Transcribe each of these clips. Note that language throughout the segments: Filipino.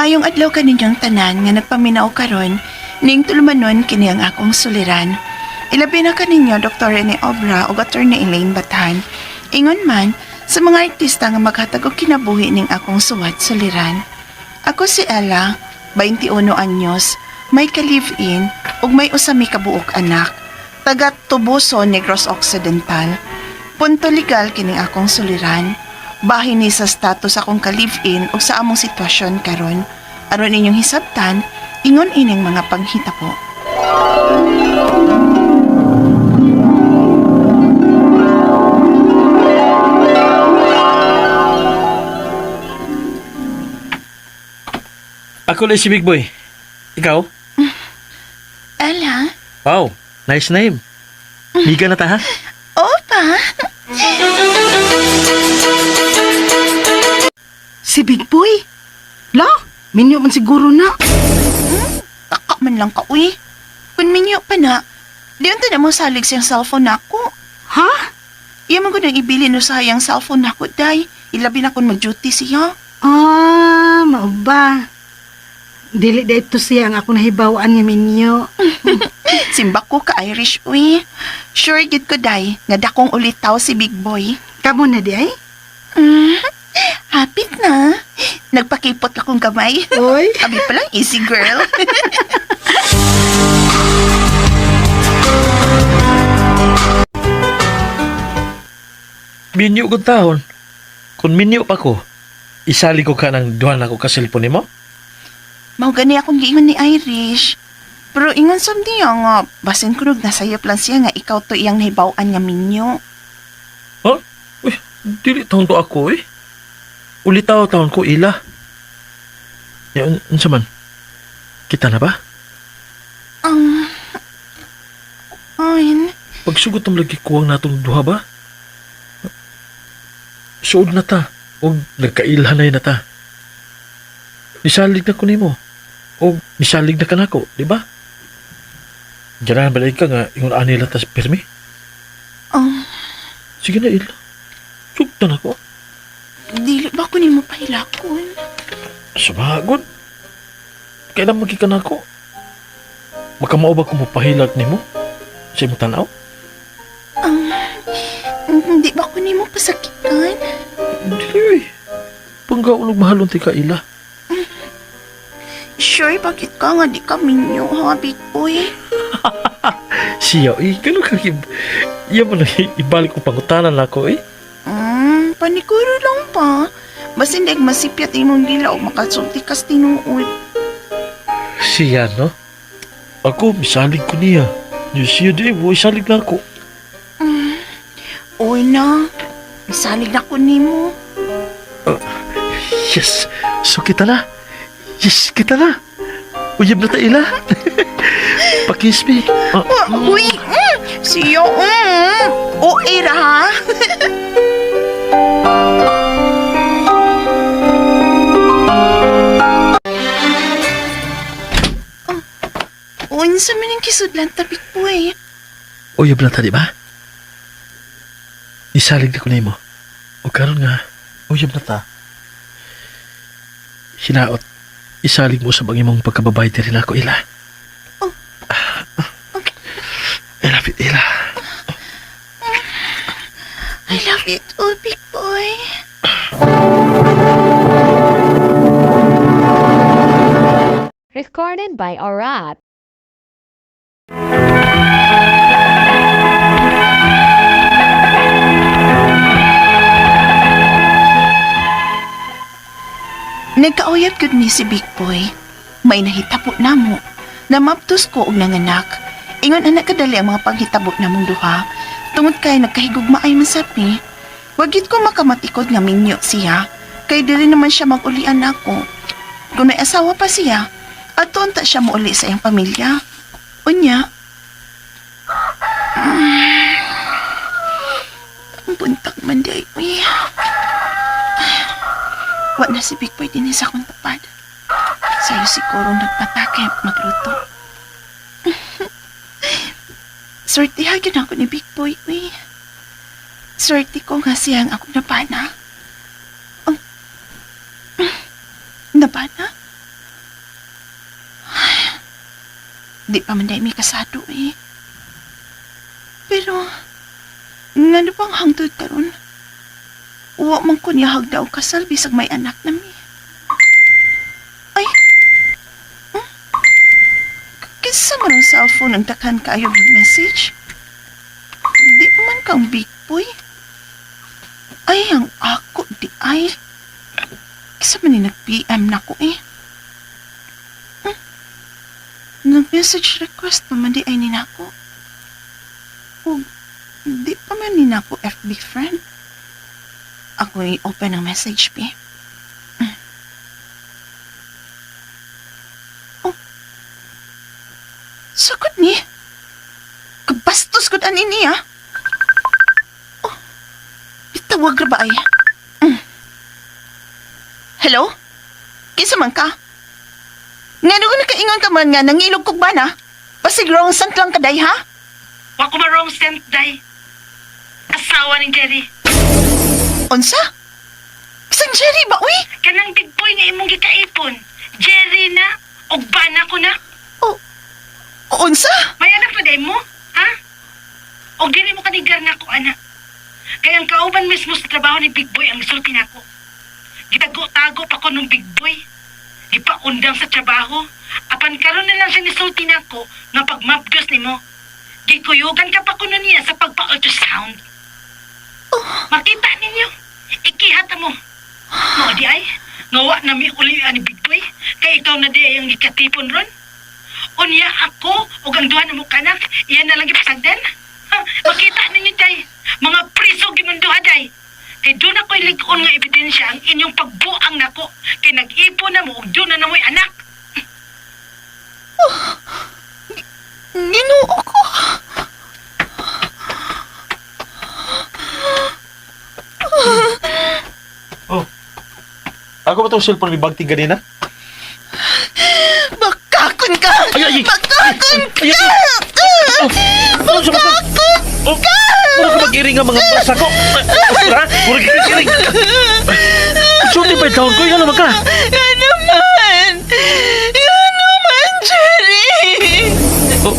Mayong adlaw kaninyong tanan nga nagpaminaw karon ning tulumanon kini ang akong suliran. Ilabi na kaninyo Dr. Rene Obra o Attorney Elaine Batan. Ingon man sa mga artista nga maghatag og kinabuhi ning akong suwat suliran. Ako si Ella, 21 anyos, may ka-live-in ug may usami kabuok anak. Taga Tubuso, Negros Occidental. Punto legal kining akong suliran. Bahin ni sa status akong ka-live-in ug sa among sitwasyon karon. Aron inyong hisabtan, ingon ining mga panghitabo. Ako lang si Big Boy. Ikaw? Ella? Wow, nice name. Higa na ta ha? Opa? Si Big Boy? La, minyo man siguro na. Taka man lang ka, uy. Kung minyo pa na, di unta na mo salig siyang cellphone nako. Ha? Iya man ko nang ibili no sayang cellphone nako, day. Ilabi na kung mag-duty siya. Ah, mao ba? Dili da ito siya ang ako nahibawaan nga minyo. Simbak ko ka Irish, uy. Sure gid ko, day, nga dakong ulitaw si Big Boy. Kamo na di ay? Hapit na. Nagpakipot akong kamay. Oy. Abi pa lang, easy girl. Minyo ko taon. Kung minyo pa ko, isali ko ka ng duhan ako ka cellphone mo? Mao gani akong giingon ni Irish. Pero ingon sam niya nga, basin ko nasayop lang siya nga ikaw to iyang nahibawan nga minyo. Ha? Uy, dili taon to ako eh. Ulitaw taon ko ila. Yan, unsa man? Kita na ba? Oin. Pagsugot ang lagi kuwang natong duha ba? Suod na ta. O nagkailhanay na ta. Nisalig na ko nimo. O nisalig na ka na ko, di ba? Diyan na balay ka nga, ingon anila tas pirmi. Sige na, ila. Sugtan ako. Dili ba ko ni mo pahilakon? Sabagod. Kailan magika na ako? Makamao ba ko mapahilak nimo? Sa imong tanaw? Hindi ba ko ni mo pasakitan? Dili. Panggaulog mahalon ti ka ila. Sure, bakit ka nga di ka minyo, ha, Big Boy? Siya, gano'n ka iya mo na ibalik ko pangutanan ako Paniguro lang pa. Basta hindi masipyat imong dila o makasulti kas tinuod. Siya, no? Ako, misalig ko niya. Siya di, isalig na ako. Uy na, misalig na ko ni mo. Yes, so kita na. Yes, kita na. Uyab na ta ila. Pakiss me. Uy, siya, o era ha? Unsa man ang kisudlan ta, Big Boy? Uyab na ta, di ba? Isalig na ko na mo. O karon nga, uyab na ta. Hinaot, isalig mo sa bang imong pagkababay rin ako, ila. Okay. I love it, ila. I love it, oh, Big Boy. Recorded by Orat. Nagkauyab gud mi si Big Boy. May nahitabo namo. Namaptos ko og nanganak. Ingon anak kadali ang mga panghitabo namong duha. Tungod kay nagkahigugmaay man sapi. Wagit ko makamatikod nga minyo siya. Kay dili naman siya mag-ulian ako. Kung may asawa pa siya, aton ta siya mauli sa iyang pamilya. Unya. Ang buntag man di ay. Wa na si Big Boy din sa akong tapad. Sa'yo siguro nagpatake magluto. Swerte hagyan ako ni Big Boy, uy. Swerte ko nga siyang ako napana. Napana? Di pa man dahil may kasado eh. Pero, nga na bang hangtod karon? Uwa man ko niya hagdaw kasal bisag may anak na mi. Ay! Hmm? Kisa man ang cellphone ang takhan kayo ng message? Di man kang big boy? Ay, ang ako di ay. Kisa man ni nag-PM na ko eh. Nag-message request pa man di ay ninako. O, di pa man ninako FB friend. Ako i-open ang message, P. Oh. Sakot ni. Kabastos ko ani niya. Oh. Bitawag ra ba ay? Hello? Kisa man ka? Nga doon nakaingon ka man nga nangilog kog ba na? Pasig wrong scent lang kaday, ha? Wa ko marong scent, day. Asawa ni Jerry. Unsa? Kisang Jerry ba, uy? Kanang big boy nga imong gikaipon. Jerry na. Og bana ko na. O, unsa? May anak na day mo? Ha? Og dili mo kanigar na ako, anak. Kaya ang kauban mismo sa trabaho ni big boy ang isulti na ako. Gitago-tago pa ko nung big boy. Gipaundang sa trabaho. Apan karon na lang siya nisulti na ako nga pagmapdos ni mo. Gikuyugan ka pa ko nun niya sa pagpa-ultrasound. Makita ninyo. Ikihata mo. Mo di ay. Ngawa na mi uli ni big boy. Kaya ikaw na di ay ang ikatipon ron. Unya ako o ang duha na mo kanak. Iyan na lang ipasagdan. Makita ninyo day. Mga priso gimunduha day. Kay doon ako iligon nga ebidensya ang inyong pagbuang nako. Kay nag-ipo na mo, doon na mo'y anak. Ginoo ko. Oh. Ako ba itong cellphone may bagting ganina? Bakakon ka! Ay! Bakakon ka! Ano sa mga... Oh! Mura ko mag-iring ang mga basa ko! Ha? Mura giring! Sulti pa yung taon ko, yan naman ka! Yan naman! Yan naman, Jerry! Oh.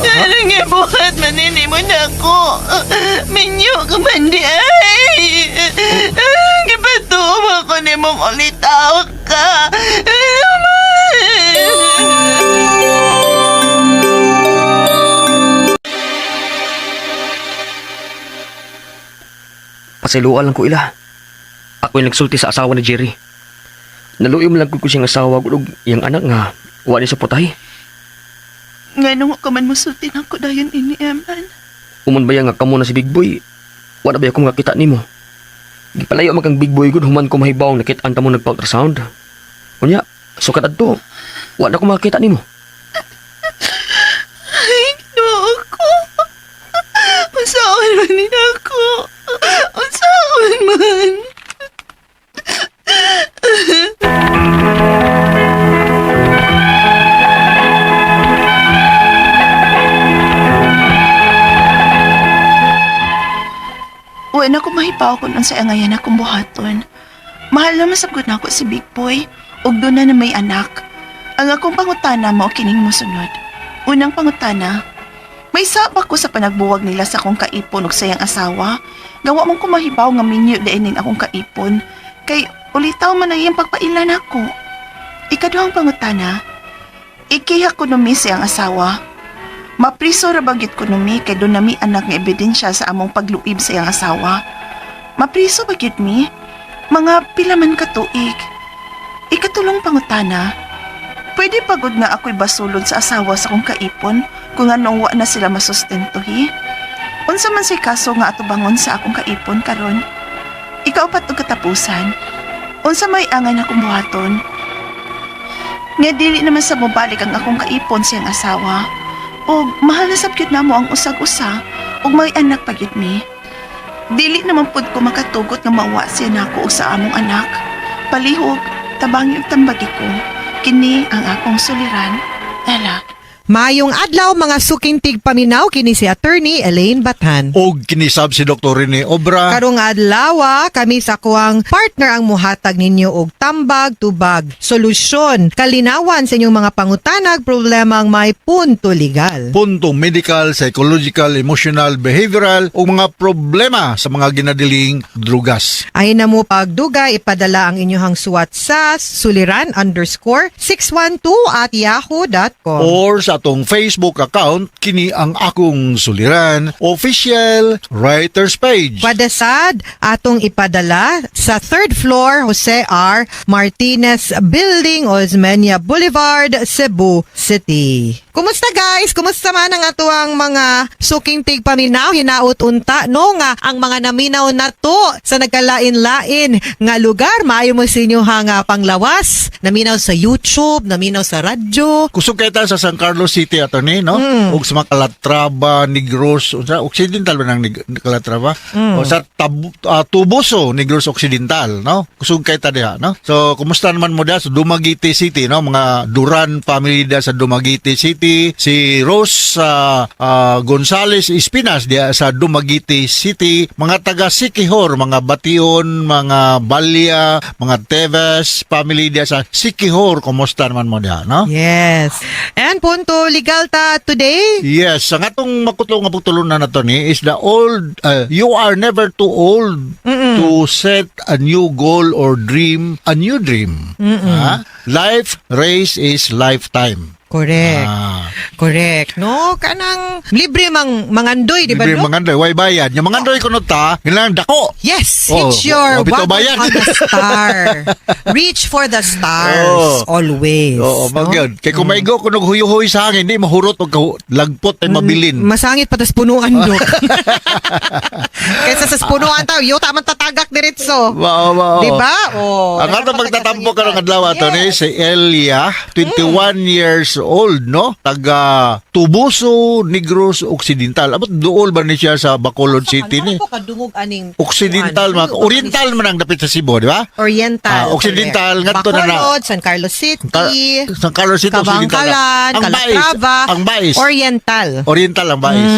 Ano nga buhat manini mo na ako? Minyo ka man di ay! Gipatuom ako ni mong ulitaw ka! Ano naman! Pasiluan lang ko ila. Ako yung nagsulti sa asawa ni Jerry. Naluyom lang ko siyang asawa ko yung anak nga. Wala sa putay. Nga nung ka man musultin ako dayon ini, Eman. Umon ba nga kamo na si Big Boy? Wala ba akong nakita ni mo? Gipalayo man kang Big Boy gud human ko mahibaw nakita anta mo nagpa-ultrasound. Unya, sukat adto. Wala ko makita ni mo. Ay, ginoo ko. Usaon man din ako. Usaon man. Wala ko mahipaw kung sa ngayon akong buhaton. Mahal na masabgot na ako si Big Boy. Ug doon na may anak. Ang akong pangutana mo kining musunod. Unang pangutana, may sabak ko sa panagbuwag nila sa akong kaipon ug sayang asawa. Gawa mong kumahibaw nga minyo dainin akong kaipon. Kay ulitaw man ang iyang pagpailan ako. Ikaduhang pangutana, ikiha ko numi siyang asawa. Mapriso ra bagit ko numi kay doon nami anak nga ebidensya sa among pagluib sa iyang asawa. Mapriso bagit mi? Mga pila man ka tuig. Ikatulong pangutana, pwede pagod nga ako'y basulod sa asawa sa kong kaipon kung anong wa na sila masustentuhi? Unsa man si kaso nga atubangon sa akong kaipon karon? Ikaw pat og katapusan. Unsa may angay akong buhaton? Nga dili naman sa mobalik ang akong kaipon siyang asawa. O mahal na sabgyud namo ang usag-usa ug may anak pa gyud mi. Dili naman pud ko makatugot nga mawa siya nako sa among anak. Palihog, tabang yung tambagi ko. Kini ang akong suliran. Ella. Mayong adlaw mga sukintig paminaw kini si Attorney Elaine Batan. Og kinisab si Dr. Rene Obra. Karong adlaw kami sa kuang partner ang muhatag ninyo og tambag tubag, solusyon, kalinawan sa inyong mga pangutanag, problemang may punto legal. Punto medical, psychological, emotional, behavioral o mga problema sa mga ginadiling drugas. Ay na mo pagduga, ipadala ang inyong suwat sa suliran_612@yahoo.com. Or sa atong Facebook account, kini ang akong suliran, official writers page. Padasad atong ipadala sa 3rd floor Jose R. Martinez Building, Osmeña Boulevard, Cebu City. Kumusta guys? Kumusta man ang atuang mga suking tig paminaw? Hinaut unta no nga ang mga naminaw na to sa nagkalain-lain nga lugar. Maayo mo sa inyo nga panglawas. Naminaw sa YouTube, naminaw sa radyo. Kusog kita sa San Carlos City ato ni, no? Og sa mga Calatrava, Negros, sa Occidental ba ng Calatrava? O sa Tubuso, Negros Occidental, no? Kusog kita diha, no? So, kumusta naman mo da sa Dumaguete City, no? Mga Duran family da sa Dumaguete City, si Rose Gonzales Espinas diha sa Dumaguete City, mga taga Siquijor, mga Bation, mga Balya, mga Teves family diha sa Siquijor, kumusta naman mo diha, no? Yes. And punto legal ta today. Yes, ang atong makutlo nga pagtulunan na to ni is the old, you are never too old to set a new goal or dream, a new dream. Ha? Life race is lifetime. Correct. Ah. Correct. No, kanang libre mang mangandoy, di ba? Libre Dok? mangandoy, way bayad. Yung mangandoy ko ta, kailangan dako. Yes, Oh, reach your bitaw wagon bayad. on the star. Reach for the stars always. Oo, no? magyod. Kaya kung maigo ko huyo-huyo sa hangin, di mahurot o lagpot ay mabilin. Masangit patas punuan, Dok. Kaysa sa punuan tayo, yo taman tatagak diretso. Wow. Di ba? Oh, Ang atong pagtatampo ka ng adlaw ato ni si Elia, 21 years old, no? Taga Tubuso, Negros Occidental. Abot duol ba ni siya sa Bacolod City ni? Ano kadungog aning Occidental, mga Oriental man ang dapit sa Cebu, di ba? Oriental. Occidental, correct. ngadto na na. Bacolod, San Carlos City, San Carlos City, Occidental. Kabangkalan, Ang bais, Calatrava, ang bais. Oriental. Oriental ang bais.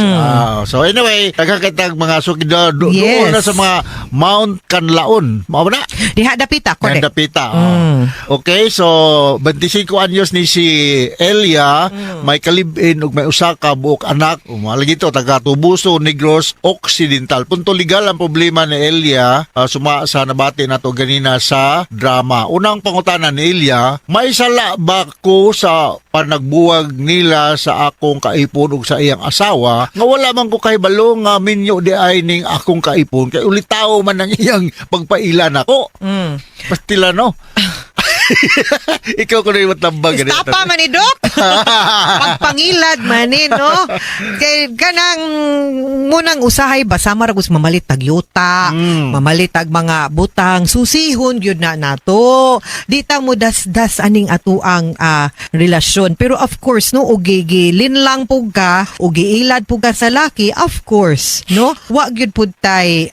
So anyway, nagkakitag mga sukido doon Yes. na sa mga Mount Canlaon. Mao ba na? Diha dapita, correct. Dapita. Okay, so 25 anyos ni si Elia, may kalibin ug may usa ka buok anak. Malagi to taga Tubuso, Negros Occidental. Punto legal ang problema ni Elia, suma sa nabati nato ganina sa drama. Unang pangutanan ni Elia, may sala ba ko sa panagbuwag nila sa akong kaipon ug sa iyang asawa nga wala man ko kahibalo nga minyo di ay ning akong kaipon kay ulitaw man ang iyang pagpailan ako. Pastila no. Ikaw ko na yung matambag. Istapa man ni Dok. Pagpangilad man ni, no? Kay kanang munang usahay basa maragus mamalit tag yuta, mamalit tag mga butang, susihon gyud na nato. Di ta mo das aning atuang relasyon. Pero of course, no, ugigi linlang pug ka, ugiilad pug ka sa laki, of course, no? Wa gyud pud tay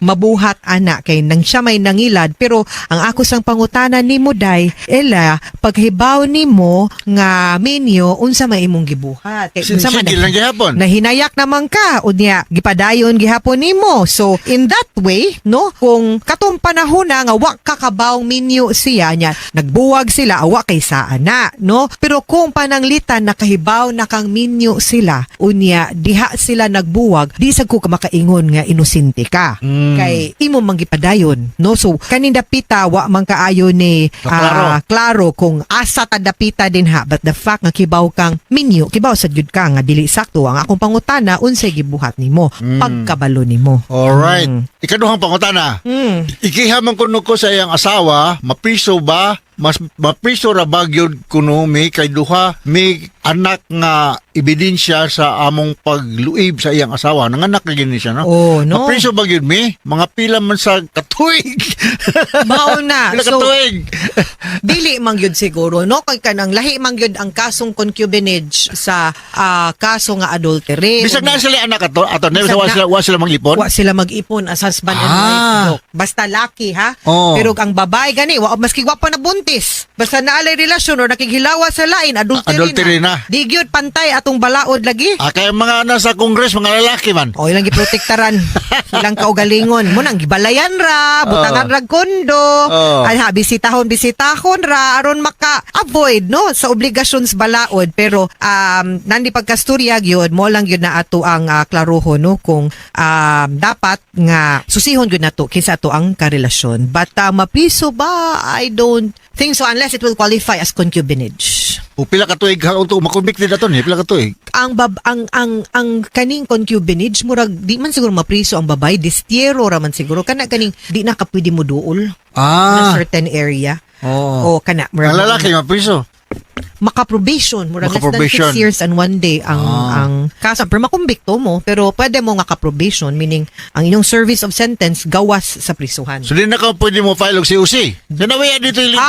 mabuhat ana kay nang siya may nangilad. Pero ang ako sang pangutanan nimo day, Ela, paghibaw nimo nga minyo unsa may imong gibuhat. Kay unsa man Sige lang gihapon. nahinayak naman ka unya gipadayon gihapon nimo. So in that way, no, kung katong panahon na nga wa kakabaw minyo siya nya, nagbuwag sila awa kay saa na, no? Pero kung pananglitan nakahibaw na kang minyo sila unya diha sila nagbuwag, di sad ko ka makaingon nga inosente ka. Kay imo manggipadayon, no? So kaninda pita wa man kaayo ni klaro kung asa tadapita din ha, but the fact nga kibaw kang minyo, kibaw sad gyud ka nga dili sakto ang akong pangutana unsay gibuhat nimo, pagkabalo nimo. Alright. Ikaduhang pangutana. Ikihaman kuno ko sa iyang asawa, mapriso ba? Mas mapriso ra ba gyud kuno mi kay duha mi anak nga ebidensya sa among pagluib sa iyang asawa. Nanganak na gini siya, no? Oh, no. Mapriso ba gyud mi? Mga pila man sa katuig. Mao na. Pila So, katuig. dili man gyud siguro, no? Kay kanang lahi man gyud ang kasong concubinage sa kaso nga adultery. Bisag na sila anak ato, Bisag wa sila manglipon. Wa sila mag-ipon. Asa husband and Ah. wife, Dok. Basta laki, ha? Oo. Pero ang babae gani, maski gwapo na buntis. Basta naalay relasyon or nakighilawa sa lain, Adultery na. Di gyud pantay atong balaod lagi. Kaya mga nasa Congress, mga lalaki man. O ilang giprotektaran. Ilang kaugalingon. Mo nang gibalayan ra, butangan ra kondo. Ay ha, bisitahon ra aron maka-avoid no sa obligations balaod. Pero nandi pagkasturya gyud mo lang gyud na ato ang klaruho no kung dapat nga susihon gyud nato kinsa ato ang karelasyon. But mapiso ba? I don't think so unless it will qualify as concubinage. O pila ka tuig ha ito, makonbicted na to ni, pila ka tuig. Ang kaning concubinage murag di man siguro mapriso ang babay, distiero ra man siguro kana kaning di na ka pwede mo duol na certain area. Oo. O kana Ang murag lalaki, mapriso. maka-probation murag less than Maka-probation. 6 years and 1 day ang kaso pero makumbikto mo pero pwede mo nga ka-probation meaning ang inyong service of sentence gawas sa prisuhan. So, di na ka pwede mo file og COC. Sinawiya dito yung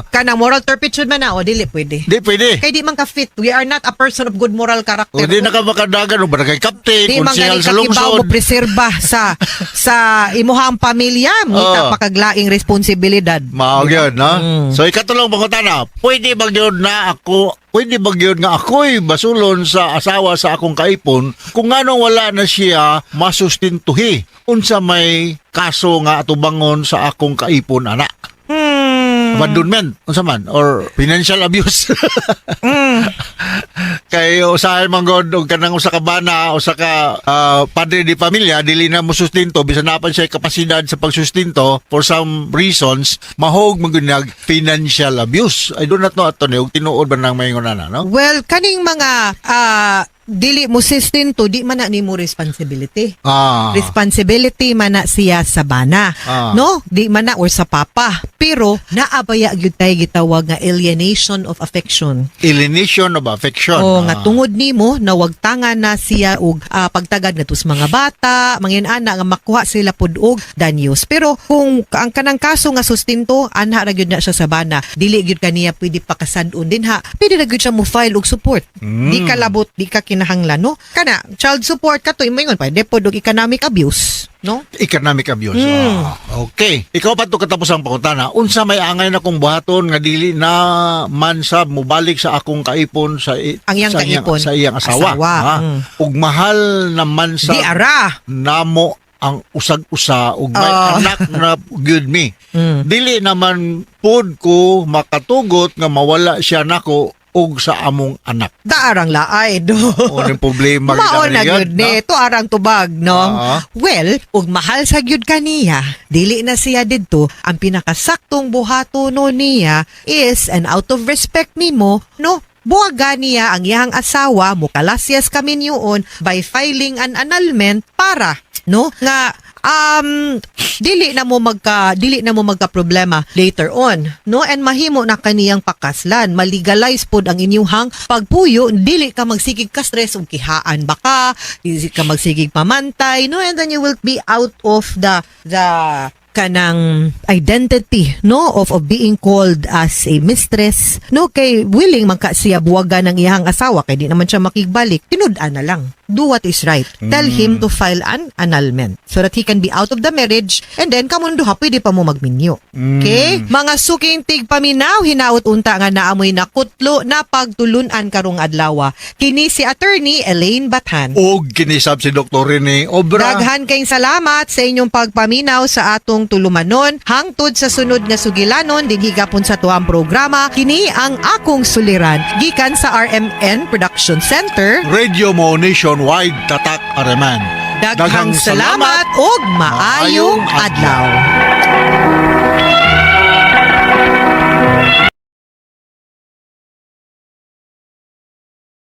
Kanang moral turpitude man na o dili pwede. Di pwede. Kay di man ka fit. We are not a person of good moral character. O di na ka makadagan o barangay captain, Di man konsehal gani sa kakibaw mo lungsod. preserba sa imuhang pamilya ngita pakaglaing responsibilidad. Mao gyud, no? So ikatulong pangutana, pwede ba gyud nga ako'y basulon sa asawa sa akong kaipon kung nganong wala na siya masustintuhi unsa may kaso nga atubangon sa akong kaipon ana? Abandonment unsa man or financial abuse. Kay usahay man god og kanang usa ka bana usa ka padre di pamilya dili na mo sustinto bisan napan siya kapasidad sa pagsustinto for some reasons mahog magunag financial abuse. I do not know ato ni og tinuod ba nang mayngon ana, no? Well, kaning mga dili mo sustento di man na nimo responsibility. Responsibility man na siya sa bana. No? Di man na or sa papa. Pero naabaya gyud tay gitawag nga alienation of affection. Alienation of affection. O nga tungod nimo na wagtangan na siya og pagtagad ngadto sa mga bata, mangin-ana nga makuha sila pud og danyos. Pero kung ang kanang kaso nga sustento anha ra gyud na siya sa bana, dili gyud kaniya pwede pakasad-on din ha. Pwede ra gyud siya mo file og support. Di ka labot, di ka kinahanglan no. Kana child support kato imayon pwede pod og economic abuse, no? Economic abuse. Okay. Ikaw pa to katapos ang pangutana. Unsa may angay na kong buhaton nga dili na man sab mobalik sa akong kaipon sa Ang iyang kaipon. Sa iyang asawa. Ug mahal naman sa Di ara. namo ang usag-usa ug may anak na good me. Dili naman pod ko makatugot nga mawala siya nako og sa among anak. Daarang laay do. O ng problema Mao na gyud ni to arang tubag no. Ah. Well, ug mahal sa gyud kaniya, dili na siya didto ang pinakasaktong buhaton niya is and out of respect nimo no. Buwaga niya ang iyang asawa mo kalasyas kami niyoon by filing an annulment para no nga dili na mo magka problema later on no and mahimo na kaniyang pakaslan malegalize pod ang inyuhang pagpuyo dili ka magsigig ka stress ug kihaan baka dili ka magsigig pamantay no and then you will be out of the kanang identity no of being called as a mistress no kay willing man ka siya buwagan ng iyang asawa kay di naman siya makigbalik tinud-an na lang do what is right tell him to file an annulment so that he can be out of the marriage and then kamon duha pwede pa mo magminyo okay mga suking tigpaminaw hinaut unta nga naamoy na kutlo na pagtulunan karong adlaw kini si attorney Elaine Bathan og kinisab si Dr. Rene Obra. daghan kayong salamat sa inyong pagpaminaw sa atong tulumanon hangtod sa sunod nga sugilanon dinhi gapon sa tuang programa kini ang akong suliran gikan sa RMN Production Center. Radio mo nationwide tatak areman. Daghang salamat ug maayong adlaw.